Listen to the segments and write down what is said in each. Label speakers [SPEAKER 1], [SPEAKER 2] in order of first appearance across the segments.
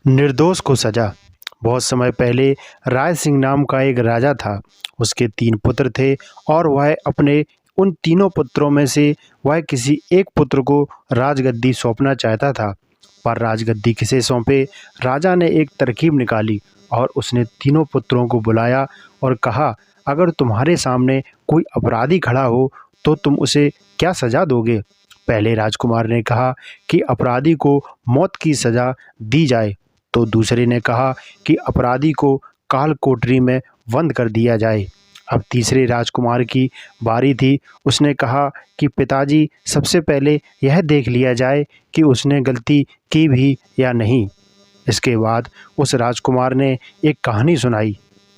[SPEAKER 1] निर्दोष को सजा। बहुत समय पहले राय सिंह नाम का एक राजा था। उसके 3 पुत्र थे और वह अपने उन तीनों पुत्रों में से वह किसी एक पुत्र को राजगद्दी सौंपना चाहता था। पर राजगद्दी किसे सौंपे? राजा ने एक तरकीब निकाली और उसने तीनों पुत्रों को बुलाया और कहा, अगर तुम्हारे सामने कोई अपराधी खड़ा हो तो तुम उसे क्या सजा दोगे? पहले राजकुमार ने कहा कि अपराधी को मौत की सजा दी जाए, तो दूसरे ने कहा कि अपराधी को काल कोठरी में बंद कर दिया जाए। अब तीसरे राजकुमार की बारी थी। उसने कहा कि पिताजी, सबसे पहले यह देख लिया जाए कि उसने गलती की भी या नहीं। इसके बाद उस राजकुमार ने एक कहानी सुनाई।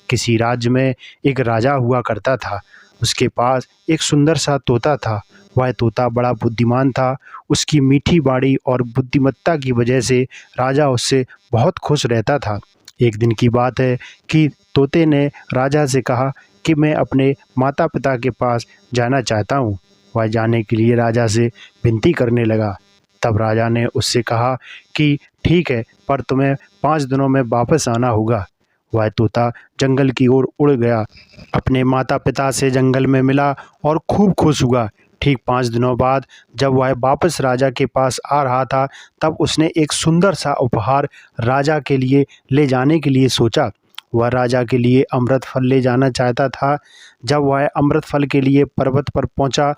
[SPEAKER 1] किसी राज्य में एक राजा हुआ करता था। उसके पास एक सुंदर सा तोता था। वह तोता बड़ा बुद्धिमान था। उसकी मीठी बाणी और बुद्धिमत्ता की वजह से राजा उससे बहुत खुश रहता था। एक दिन की बात है कि तोते ने राजा से कहा कि मैं अपने माता पिता के पास जाना चाहता हूँ। वह जाने के लिए राजा से विनती करने लगा। तब राजा ने उससे कहा कि ठीक है, पर तुम्हें 5 दिनों में वापस आना होगा। वह तोता जंगल की ओर उड़ गया, अपने माता पिता से जंगल में मिला और खूब खुश हुआ। ठीक 5 दिनों बाद जब वह वापस राजा के पास आ रहा था, तब उसने एक सुंदर सा उपहार राजा के लिए ले जाने के लिए सोचा। वह राजा के लिए अमृत फल ले जाना चाहता था। जब वह अमृत फल के लिए पर्वत पर पहुंचा,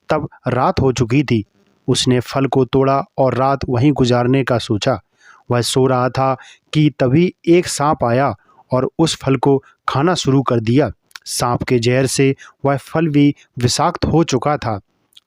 [SPEAKER 1] तब रात हो चुकी थी। उसने फल को तोड़ा और रात वहीं गुजारने का सोचा। वह सो रहा था कि तभी एक सांप आया और उस फल को खाना शुरू कर दिया। सांप के जहर से वह फल भी विषाक्त हो चुका था।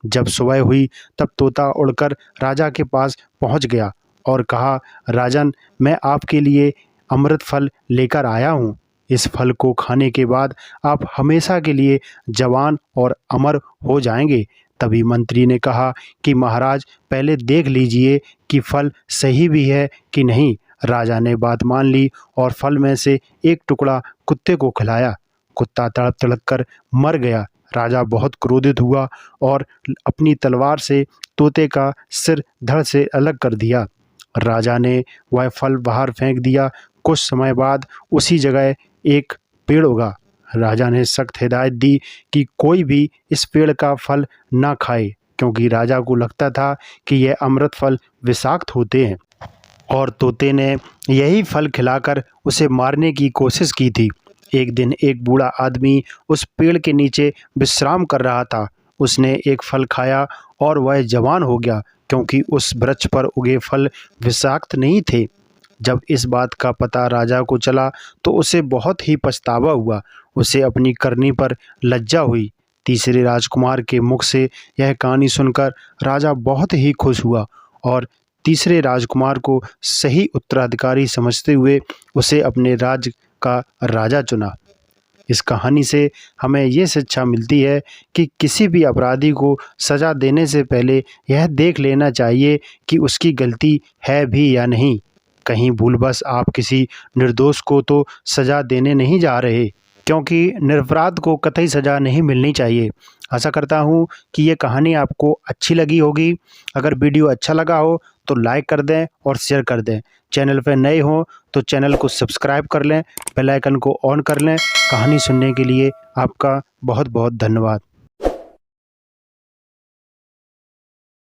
[SPEAKER 1] जब सुबह हुई तब तोता उड़कर राजा के पास पहुंच गया और कहा, राजन, मैं आपके लिए अमृत फल लेकर आया हूँ। इस फल को खाने के बाद आप हमेशा के लिए जवान और अमर हो जाएंगे। तभी मंत्री ने कहा कि महाराज, पहले देख लीजिए कि फल सही भी है कि नहीं। राजा ने बात मान ली और फल में से एक टुकड़ा कुत्ते को खिलाया। कुत्ता तड़प तड़प कर मर गया। राजा बहुत क्रोधित हुआ और अपनी तलवार से तोते का सिर धड़ से अलग कर दिया। राजा ने वह फल बाहर फेंक दिया। कुछ समय बाद उसी जगह एक पेड़ उगा। राजा ने सख्त हिदायत दी कि कोई भी इस पेड़ का फल ना खाए, क्योंकि राजा को लगता था कि यह अमृत फल विषाक्त होते हैं और तोते ने यही फल खिलाकर उसे मारने की कोशिश की थी। एक दिन एक बूढ़ा आदमी उस पेड़ के नीचे विश्राम कर रहा था। उसने एक फल खाया और वह जवान हो गया, क्योंकि उस वृक्ष पर उगे फल विषाक्त नहीं थे। जब इस बात का पता राजा को चला तो उसे बहुत ही पछतावा हुआ। उसे अपनी करनी पर लज्जा हुई। तीसरे राजकुमार के मुख से यह कहानी सुनकर राजा बहुत ही खुश हुआ और तीसरे राजकुमार को सही उत्तराधिकारी समझते हुए उसे अपने राज्य का राजा चुना। इस कहानी से हमें ये शिक्षा मिलती है कि किसी भी अपराधी को सज़ा देने से पहले यह देख लेना चाहिए कि उसकी गलती है भी या नहीं। कहीं भूलवश आप किसी निर्दोष को तो सज़ा देने नहीं जा रहे, क्योंकि निरपराध को कतई सज़ा नहीं मिलनी चाहिए। आशा करता हूँ कि ये कहानी आपको अच्छी लगी होगी। अगर वीडियो अच्छा लगा हो तो लाइक कर दें और शेयर कर दें। चैनल पर नए हों तो चैनल को सब्सक्राइब कर लें, बेल आइकन को ऑन कर लें। कहानी सुनने के लिए आपका बहुत बहुत धन्यवाद।